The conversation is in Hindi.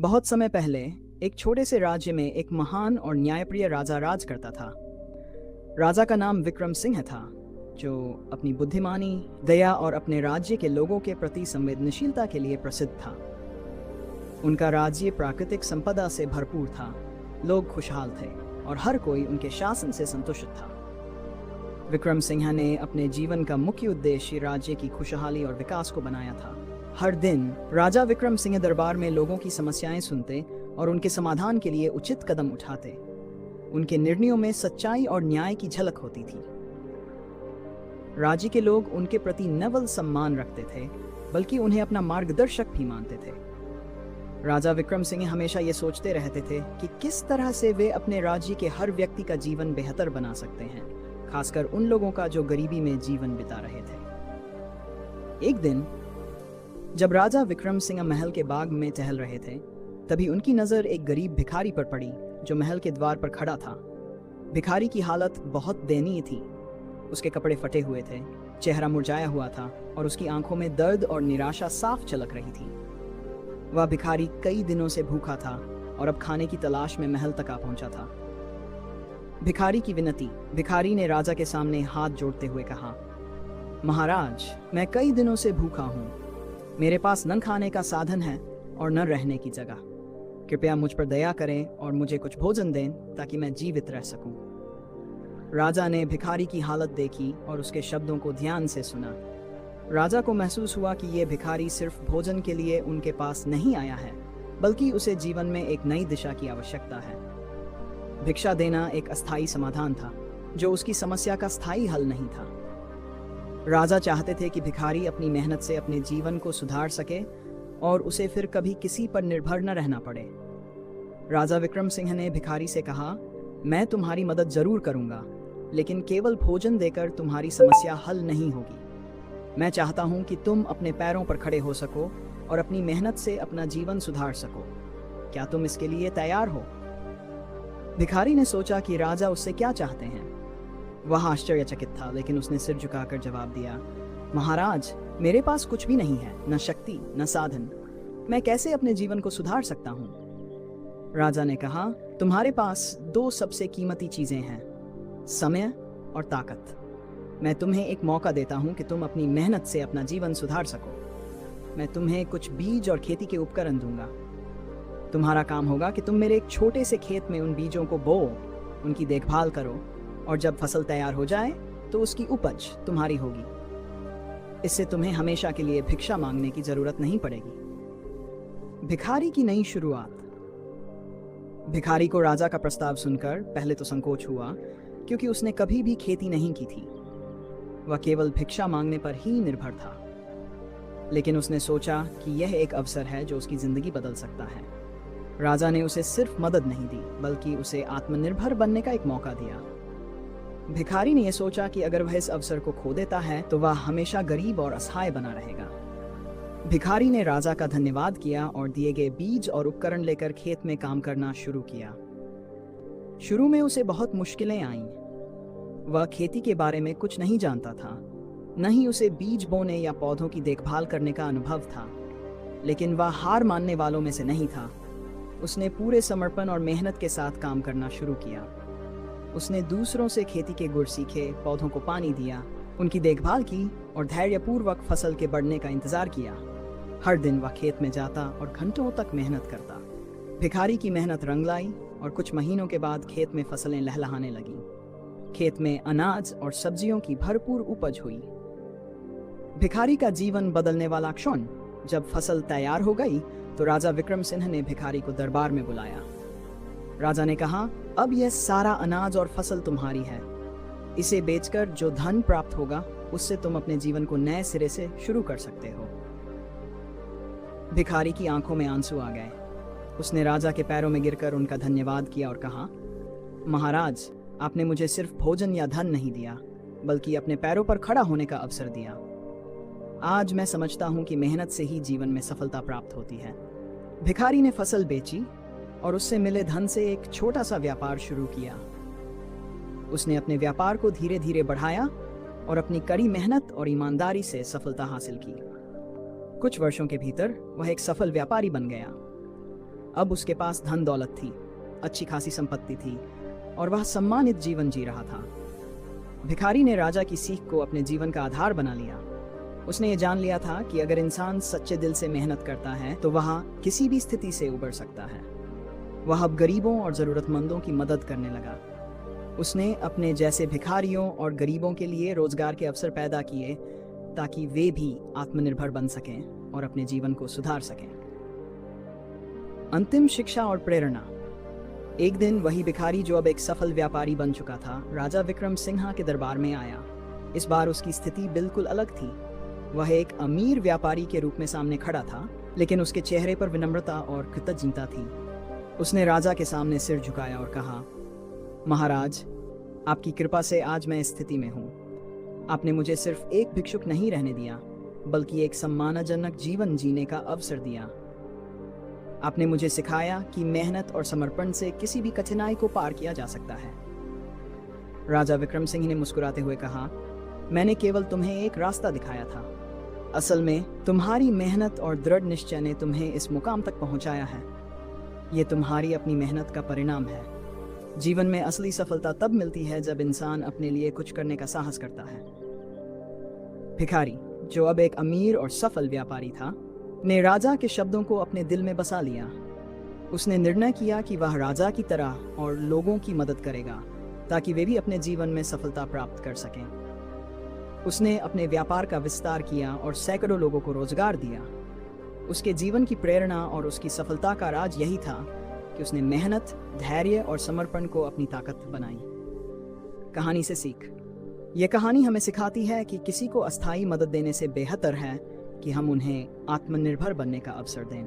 बहुत समय पहले एक छोटे से राज्य में एक महान और न्यायप्रिय राजा राज करता था। राजा का नाम विक्रम सिंह था, जो अपनी बुद्धिमानी, दया और अपने राज्य के लोगों के प्रति संवेदनशीलता के लिए प्रसिद्ध था। उनका राज्य प्राकृतिक संपदा से भरपूर था, लोग खुशहाल थे और हर कोई उनके शासन से संतुष्ट था। विक्रम सिंह ने अपने जीवन का मुख्य उद्देश्य राज्य की खुशहाली और विकास को बनाया था। हर दिन राजा विक्रम सिंह दरबार में लोगों की समस्याएं सुनते और उनके समाधान के लिए उचित कदम उठाते। उनके निर्णयों में सच्चाई और न्याय की झलक होती थी। राज्य के लोग उनके प्रति नवल सम्मान रखते थे, बल्कि उन्हें अपना मार्गदर्शक भी मानते थे। राजा विक्रम सिंह हमेशा ये सोचते रहते थे कि किस तरह से वे अपने राज्य के हर व्यक्ति का जीवन बेहतर बना सकते हैं, खासकर उन लोगों का जो गरीबी में जीवन बिता रहे थे। एक दिन जब राजा विक्रम सिंह महल के बाग में टहल रहे थे, तभी उनकी नज़र एक गरीब भिखारी पर पड़ी जो महल के द्वार पर खड़ा था। भिखारी की हालत बहुत दयनीय थी। उसके कपड़े फटे हुए थे, चेहरा मुरझाया हुआ था और उसकी आंखों में दर्द और निराशा साफ झलक रही थी। वह भिखारी कई दिनों से भूखा था और अब खाने की तलाश में महल तक आ पहुंचा था। भिखारी की विनती। भिखारी ने राजा के सामने हाथ जोड़ते हुए कहा, महाराज, मैं कई दिनों से भूखा हूँ। मेरे पास न खाने का साधन है और न रहने की जगह। कृपया मुझ पर दया करें और मुझे कुछ भोजन दें ताकि मैं जीवित रह सकूं। राजा ने भिखारी की हालत देखी और उसके शब्दों को ध्यान से सुना। राजा को महसूस हुआ कि यह भिखारी सिर्फ भोजन के लिए उनके पास नहीं आया है, बल्कि उसे जीवन में एक नई दिशा की आवश्यकता है। भिक्षा देना एक अस्थायी समाधान था, जो उसकी समस्या का स्थायी हल नहीं था। राजा चाहते थे कि भिखारी अपनी मेहनत से अपने जीवन को सुधार सके और उसे फिर कभी किसी पर निर्भर न रहना पड़े। राजा विक्रम सिंह ने भिखारी से कहा, मैं तुम्हारी मदद जरूर करूंगा, लेकिन केवल भोजन देकर तुम्हारी समस्या हल नहीं होगी। मैं चाहता हूं कि तुम अपने पैरों पर खड़े हो सको और अपनी मेहनत से अपना जीवन सुधार सको। क्या तुम इसके लिए तैयार हो? भिखारी ने सोचा कि राजा उससे क्या चाहते हैं। वह आश्चर्यचकित था, लेकिन उसने सिर झुकाकर जवाब दिया, महाराज, मेरे पास कुछ भी नहीं है, न शक्ति न साधन। मैं कैसे अपने जीवन को सुधार सकता हूँ? राजा ने कहा, तुम्हारे पास दो सबसे कीमती चीजें हैं, समय और ताकत। मैं तुम्हें एक मौका देता हूँ कि तुम अपनी मेहनत से अपना जीवन सुधार सको। मैं तुम्हें कुछ बीज और खेती के उपकरण दूंगा। तुम्हारा काम होगा कि तुम मेरे एक छोटे से खेत में उन बीजों को बो, उनकी देखभाल करो और जब फसल तैयार हो जाए तो उसकी उपज तुम्हारी होगी। इससे तुम्हें हमेशा के लिए भिक्षा मांगने की जरूरत नहीं पड़ेगी। भिखारी की नई शुरुआत। भिखारी को राजा का प्रस्ताव सुनकर पहले तो संकोच हुआ, क्योंकि उसने कभी भी खेती नहीं की थी। वह केवल भिक्षा मांगने पर ही निर्भर था। लेकिन उसने सोचा कि यह एक अवसर है जो उसकी जिंदगी बदल सकता है। राजा ने उसे सिर्फ मदद नहीं दी, बल्कि उसे आत्मनिर्भर बनने का एक मौका दिया। भिखारी ने यह सोचा कि अगर वह इस अवसर को खो देता है तो वह हमेशा गरीब और असहाय बना रहेगा। भिखारी ने राजा का धन्यवाद किया और दिए गए बीज और उपकरण लेकर खेत में काम करना शुरू किया। शुरू में उसे बहुत मुश्किलें आईं। वह खेती के बारे में कुछ नहीं जानता था, न ही उसे बीज बोने या पौधों की देखभाल करने का अनुभव था। लेकिन वह हार मानने वालों में से नहीं था। उसने पूरे समर्पण और मेहनत के साथ काम करना शुरू किया। उसने दूसरों से खेती के गुर सीखे, पौधों को पानी दिया, उनकी देखभाल की और धैर्यपूर्वक फसल के बढ़ने का इंतजार किया। हर दिन वह खेत में जाता और घंटों तक मेहनत करता। भिखारी की मेहनत रंग लाई और कुछ महीनों के बाद खेत में फसलें लहलहाने लगीं। खेत में अनाज और सब्जियों की भरपूर उपज हुई। भिखारी का जीवन बदलने वाला क्षण। जब फसल तैयार हो गई तो राजा विक्रम सिंह ने भिखारी को दरबार में बुलाया। राजा ने कहा, अब यह सारा अनाज और फसल तुम्हारी है। इसे बेचकर जो धन प्राप्त होगा उससे तुम अपने जीवन को नए सिरे से शुरू कर सकते हो। भिखारी की आंखों में आंसू आ गए। उसने राजा के पैरों में गिरकर उनका धन्यवाद किया और कहा, महाराज, आपने मुझे सिर्फ भोजन या धन नहीं दिया, बल्कि अपने पैरों पर खड़ा होने का अवसर दिया। आज मैं समझता हूं कि मेहनत से ही जीवन में सफलता प्राप्त होती है। भिखारी ने फसल बेची और उससे मिले धन से एक छोटा सा व्यापार शुरू किया। उसने अपने व्यापार को धीरे धीरे बढ़ाया और अपनी कड़ी मेहनत और ईमानदारी से सफलता हासिल की। कुछ वर्षों के भीतर वह एक सफल व्यापारी बन गया। अब उसके पास धन दौलत थी, अच्छी खासी संपत्ति थी और वह सम्मानित जीवन जी रहा था। भिखारी ने राजा की सीख को अपने जीवन का आधार बना लिया। उसने ये जान लिया था कि अगर इंसान सच्चे दिल से मेहनत करता है तो वह किसी भी स्थिति से उबर सकता है। वह अब गरीबों और ज़रूरतमंदों की मदद करने लगा। उसने अपने जैसे भिखारियों और गरीबों के लिए रोजगार के अवसर पैदा किए ताकि वे भी आत्मनिर्भर बन सकें और अपने जीवन को सुधार सकें। अंतिम शिक्षा और प्रेरणा। एक दिन वही भिखारी जो अब एक सफल व्यापारी बन चुका था, राजा विक्रम सिंह के दरबार में आया। इस बार उसकी स्थिति बिल्कुल अलग थी। वह एक अमीर व्यापारी के रूप में सामने खड़ा था, लेकिन उसके चेहरे पर विनम्रता और कृतज्ञता थी। उसने राजा के सामने सिर झुकाया और कहा, महाराज, आपकी कृपा से आज मैं इस स्थिति में हूँ। आपने मुझे सिर्फ एक भिक्षुक नहीं रहने दिया, बल्कि एक सम्मानजनक जीवन जीने का अवसर दिया। आपने मुझे सिखाया कि मेहनत और समर्पण से किसी भी कठिनाई को पार किया जा सकता है। राजा विक्रम सिंह ने मुस्कुराते हुए कहा, मैंने केवल तुम्हें एक रास्ता दिखाया था। असल में तुम्हारी मेहनत और दृढ़ निश्चय ने तुम्हें इस मुकाम तक पहुंचाया है। ये तुम्हारी अपनी मेहनत का परिणाम है। जीवन में असली सफलता तब मिलती है जब इंसान अपने लिए कुछ करने का साहस करता है। भिखारी, जो अब एक अमीर और सफल व्यापारी था, ने राजा के शब्दों को अपने दिल में बसा लिया। उसने निर्णय किया कि वह राजा की तरह और लोगों की मदद करेगा ताकि वे भी अपने जीवन में सफलता प्राप्त कर सकें। उसने अपने व्यापार का विस्तार किया और सैकड़ों लोगों को रोजगार दिया। उसके जीवन की प्रेरणा और उसकी सफलता का राज यही था कि उसने मेहनत, धैर्य और समर्पण को अपनी ताकत बनाई। कहानी से सीख। यह कहानी हमें सिखाती है कि किसी को अस्थायी मदद देने से बेहतर है कि हम उन्हें आत्मनिर्भर बनने का अवसर दें।